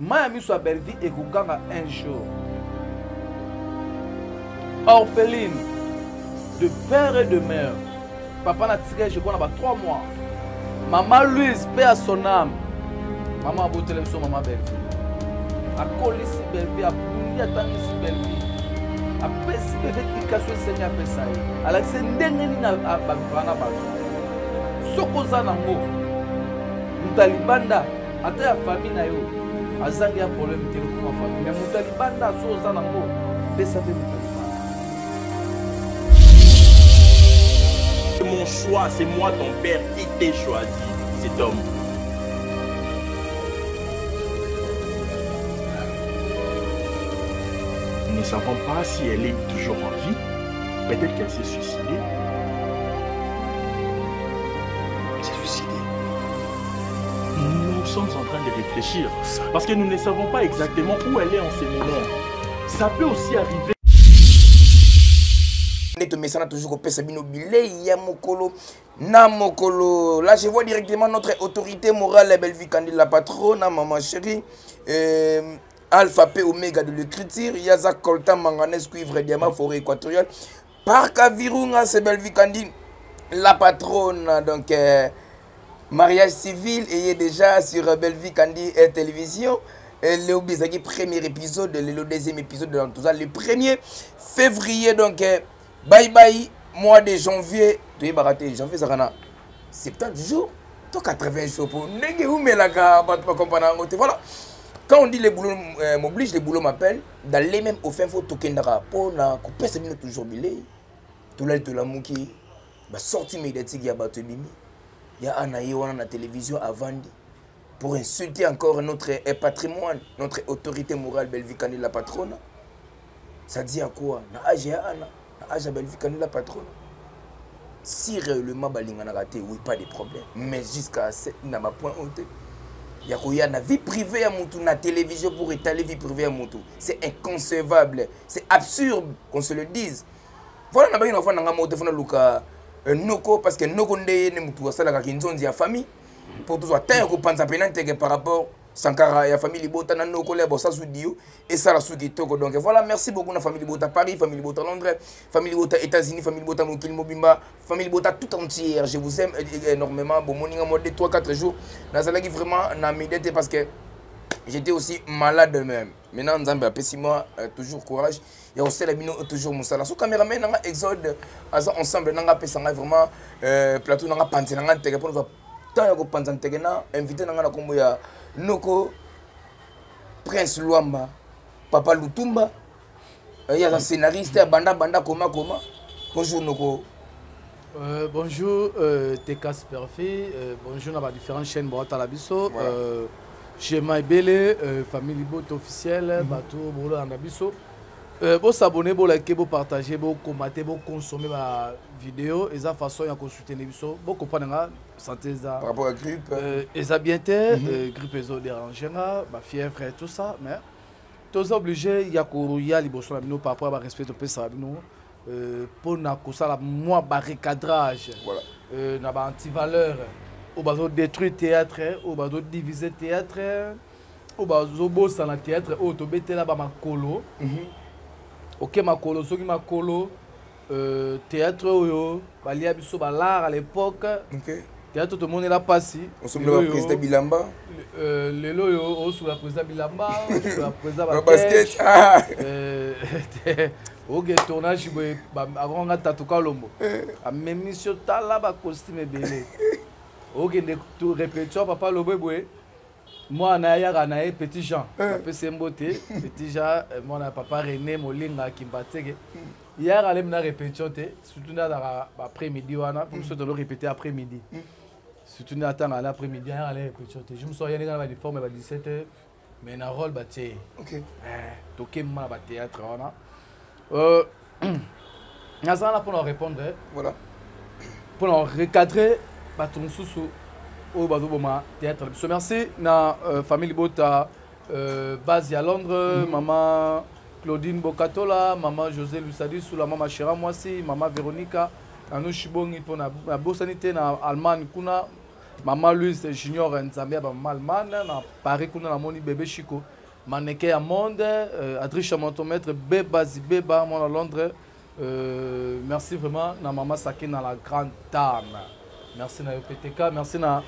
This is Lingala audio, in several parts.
Miami soit belle vie et Gouganga un jour. Orpheline de père et de mère. Papa n'a tiré, je crois, 3 mois. Maman Louise, paix à son âme. Maman a beau télévision, maman belle vie. A collé si belle vie, a bouli à tangi si belle vie. A paix si belle vie, il cache le Seigneur à paix ça. Alors c'est n'engeni na bavana bato. Sokoza nango. Mutalibanda, ata ya famille na yo. Azangi ya problème de ma famille. Mais Mutalibanda, sokoza nango. Paix ça fait Mutalibanda. Mon choix, c'est moi ton père qui t'ai choisi, cet homme. Nous ne savons pas si elle est toujours en vie. Peut-être qu'elle s'est suicidée. Elle s'est suicidée. Nous sommes en train de réfléchir. Parce que nous ne savons pas exactement où elle est en ce moment. Ça peut aussi arriver. Toujours au Pesabino Bilé, Yamokolo, Namokolo. Là, je vois directement notre autorité morale, la belle vie Candide, la patronne, maman chérie, Alpha P Omega de l'écriture, Yaza Coltan, Manganès, Cuivre, Diamant, Forêt équatoriale, Parc Avirunga, c'est belle vie Candide, la patronne, donc mariage civil, et déjà sur Belle Vie Candide et télévision. Le Bizagi, premier épisode, le deuxième épisode de tout ça, le 1er février, donc. Bye bye, mois de janvier. Tu es baraté, janvier, ça a 70 jours. Tu as 80 jours pour. Voilà. Quand on dit les boulots m'obligent, les boulots m'appellent. Dans les mêmes au fin, il faut toquer un rapport. Couper, c'est bien toujours bilé. Tout là, tout là, mouki. Sorti médiatique, il y a Batobimi. Il y a Anaï, on a la télévision à vendre. Pour insulter encore notre patrimoine, notre autorité morale, Belle Vie Candide, la patronne. Ça dit à quoi? Na âge à Anna. Âge à Belle Vie Candide, la patronne. Si réellement balinga na raté, oui, pas de problème. Mais jusqu'à ce n'a pas point haute. Il y a la vie privée à Moutou, la télévision pour étaler vie privée à Moutou. C'est inconcevable. C'est absurde qu'on se le dise. Voilà, on a enfant dans moto fona luka noko parce que noko ndeye ne Moutou ça la kinzonzi ya famille pour tout ça tant ko panza penante par rapport Sankara ya famille Bota na noko le bossa soudio et ça la souki toko. Donc voilà, merci beaucoup na famille Bota Paris, famille Bota Londres, famille Bota États-Unis, famille Bota Mokil Mobimba, famille Bota tout entière. Je vous aime énormément. Bon moninga mode 3-4 jours. Nazalaki vraiment na médité parce que j'étais aussi malade même. Maintenant Nzambe a pesi moi toujours courage. Il y a aussi la bino toujours musala. So caméraman nanga exode ensemble nanga pesanga vraiment plateau nanga panté nanga teke pour nous tant yako panzan teke na invité nanga na kombo ya Noko Prince Luamba Papa Lutumba. Il y a un scénariste Banda Koma. Bonjour Noko. Bonjour TK Perfect. Bonjour dans différentes chaînes Boata Labiso. Chez Maïbele, famille Libot officielle, Bateau Bolo Anabiso. Vous s'abonner, vous liker, vous partager, vous commenter, vous consommer ma vidéo. Et ça façon de consulter les vidéos. Vous comprenez santé ça. Par rapport à grippe. Et ça bien été, grippe ils ont dérangé, ma fièvre et tout ça. Mais tous obligés, il y a courir les bosses par rapport à respect de ça nous. Pour na ça la moi barricadrage. Voilà. Na ba anti-valeur. Au bateau détruire théâtre, au bateau diviser théâtre, au bateau bosser dans le théâtre, au to bete là ba makolo. Ok makolo, so qui makolo théâtre yo, balia biso balar à l'époque. OK. Théâtre tout le monde est là passé. On se le président Bilamba. Le loyo sur la président Bilamba, sur la président basket. Ok, tournage avant on a tatouka lombo. A même mission là ba costume belé. Ok, de répétition papa lobé. Moi na petit Jean, après c'est beauté, petit Jean, moi na papa René Molinga qui mbatege. Hier allait na répétition surtout dans après-midi wana, pour se de le répéter après-midi. Surtout na attendre à l'après-midi, hier allait répétition. Je me souviens dans la forme à 17h, mais na rôle baté. OK. Toqué ma ba théâtre wana. Nazan là pour nous répondre. Voilà. Pour nous recadrer baton sous au bateau théâtre. Merci na famille Bota base à Londres, maman Claudine Bokatola, maman José Lusadi sous la maman Chira Moisi, maman Véronica, nous chibongi pour na sanité na Allemagne kuna Maman Louise Junior Nzambia Malman na Paris kuna na moni bébé Chico mannequin à monde Adrien Chamontomètre Beba Zibeba mon à Londres merci vraiment na maman Saki na la grande dame merci na PTK merci na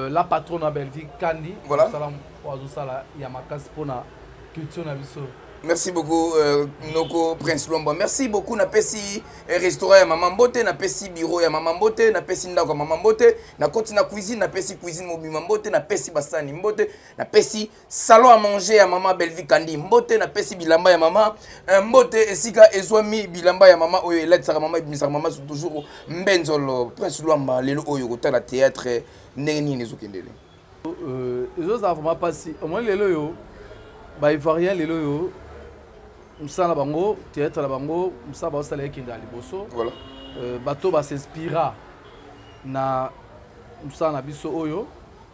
la patronne à Belgique Kandi voilà salam oazo sala ya makasi pona culture na biso. Merci beaucoup Noko Prince Luamba. Merci beaucoup na pesi restaurant ya Maman Mbote, na pesi bureau ya Maman Mbote, na pesi ndako ya Maman Mbote, na koti na cuisine, na pesi cuisine Mobima Mbote, na pesi basani Mbote, na pesi salon à manger ya Maman Belvi Kandi Mbote, na pesi bilamba ya Maman Mbote esika ezwami bilamba ya Maman oyo eletsaka Maman ebimisa Maman toujours Mbenzolo Prince Luamba lelo oyo kotala théâtre ndenge nini ezokendele. Ezozala vraiment pasi au moins lelo yo ba ivoirien lelo yo Moussa Bango, théâtre la Bango, Moussa Bango Salé qui est dans les bossos. Voilà. Bateau va s'inspirer na Moussa Nabiso Oyo,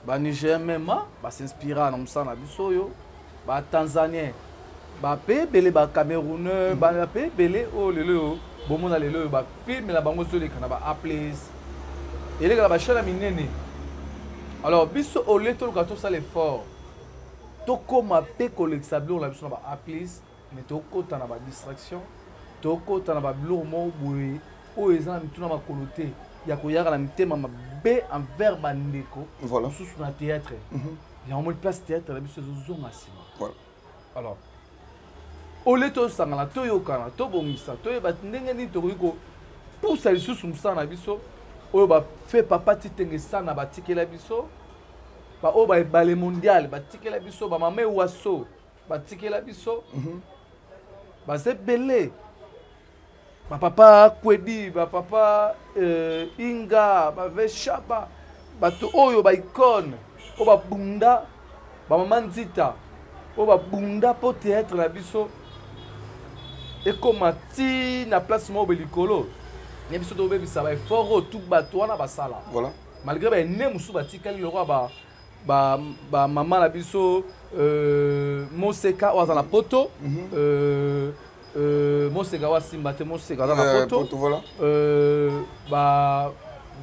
ba Niger même va s'inspirer na Moussa Nabiso Oyo, ba Tanzanien, ba pe belé ba Camerounais, ba pe belé oh lelo, bon mon lelo ba film la Bango sur les canaba a place. Et les gars ba chala minene. Alors biso au leto le gâteau ça l'effort. Toko ma pe collectable la biso na ba a place. Mais toko tana ba distraction toko tana ba biloko boye o ezana mituna makolote ya koyaka na mitema mabe envers bandeko voilà sous na théâtre ya on place théâtre la biso zonga sima voilà alors au leto sangala to yokana to bomisa to ba ndenge ni to ko pousa lisusu musana biso oyo ba fait papa titenge sana ba tikela biso ba o ba balé mondial ba tikela biso ba mama waso ba tikela biso c'est belé. Ma papa Kwedi, ma papa Inga, ma Veshaba, bato oyo ba icône, o ba bunda, ba maman Zita, o ba bunda pour théâtre la biso. Et comme ti na place mo belikolo. Ni biso to bebi ça ba fort tout bato wana ba sala. Voilà. Malgré ba ne musu ba tikali le roi ba maman la biso Moseka wa na poto Moseka wa simba te Moseka na poto voilà ba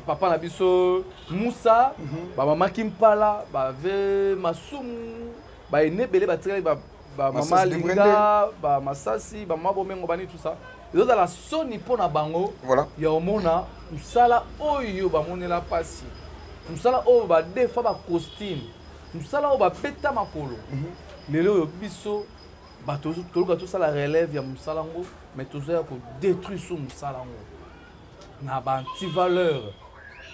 papa na biso Moussa ba maman Kimpala ba ve masumu ba ene belé ba tiré ba maman Linga ba Masasi ba mabo mengo bani tout ça ils ont la soni pona bango voilà ya omona usala oyo ba monela pasi musala o ba defa ba costume musala o ba peta makolo lelo yo biso ba toluka to sala relève ya musala ngo mais tozoya ko détruire so musala ngo na ba anti valeur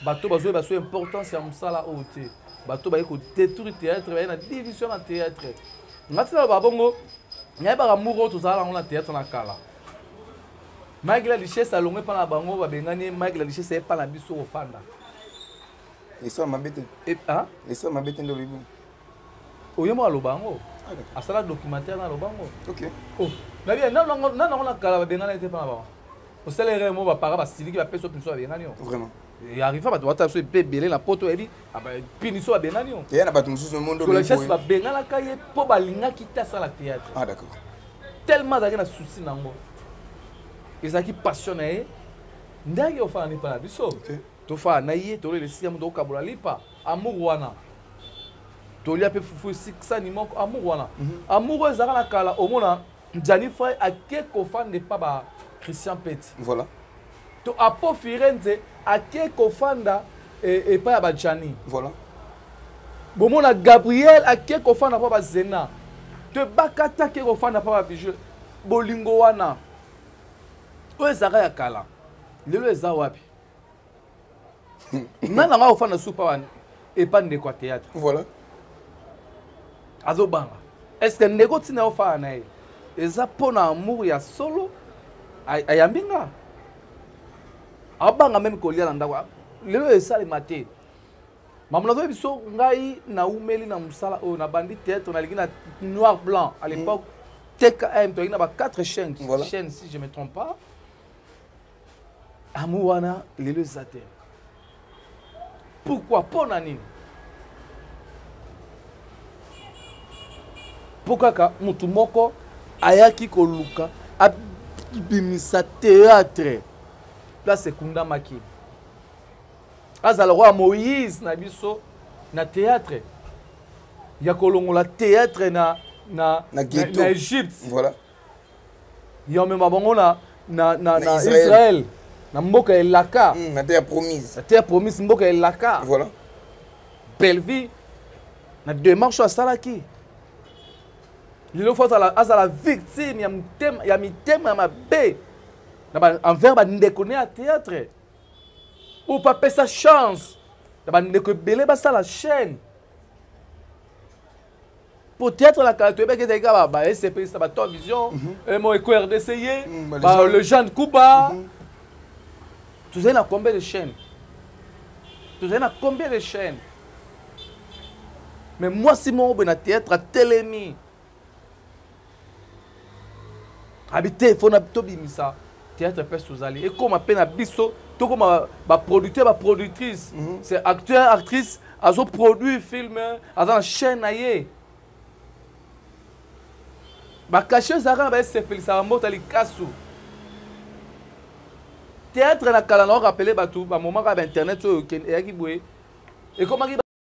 bato bazo ba so importance ya musala o te bato ba ko détruire théâtre ba na division na théâtre ngatila ba bongo ngai ba amour to sala ngo na théâtre na kala malgré la richesse alongwe pa na bango ba bengani malgré la richesse e pa na biso ofanda. Et ça m'a bêté. Et ça m'a bêté dans le bout. Oui, moi, le bango. À ça, le documentaire dans le bango. Ok. Oh, mais bien, non, on a calé, bien, on était pas là-bas. Au salaire, moi, va parler, Sylvie qui va payer sur une soirée, bien, vraiment. Et arrive à toi, tu as belé la poteau, et dit, ah ben, piniso à Benagnon. Et il y a pas tout le monde. La chasse va bien la caille pour balinga qui t'a ça la théâtre. Ah, d'accord. Tellement d'ailleurs, un souci dans moi. Et ça qui passionné, d'ailleurs, on fait un pas là, ok. Tofa naïe tole le siam do kabula lipa amour wana tolia pe fufu siksa ni moko amour wana amour ezaka na kala omona Jani Frey ake ko fan de pa ba Christian Petit voilà to apo Firenze ake ko fanda et pa ba Jani voilà bomona Gabriel ake ko fanda pa ba Zena te bakata ke ko fanda pa ba Bijou bolingo wana o ezaka ya kala lelo eza wapi nana nga ofana soupa wana epa ndeko théâtre voilà azobanga est-ce que ndeko tina ofana na ye eza pona amour ya solo ayambinga abanga même kolia na ndako lelo esalema te mamona zo biso ngai na umeli na musala oyo na bandi théâtre na lingi na noir blanc à l'époque TKM to ina ba 4 chaînes voilà. Chaînes si je me trompe pas amour wana lelo ezate. Pourquoi pona nini? Pourquoi mutu moko ayaki koluka abimisa théâtre place Kunda Maki azala roi Moïse na biso na théâtre ya kolongola théâtre na Égypte voilà ya mema bango na Israël na mboka elaka na terre promise mboka elaka voilà belle vie na démarche asalaki lelo faut azala victime ya mitema mabe na envers bandeko ne ya théâtre ou pas sa chance na bandeko ebele basala chaîne peut-être la carte que des gars ba SCP ça ba Top Vision mo Eco RDC le Jean Kuba tu sais na combien de chaînes mais moi si mon na théâtre à Télémi habité faut na tobimisa théâtre pèse sous aller et comme appelle na biso to comme ba producteur ba productrice c'est acteur actrice azo produit film azo chaîne aye ba caché zara ba SCP ça mota likasu théâtre na kala na rappeler ba tout ba moment ba internet so et comme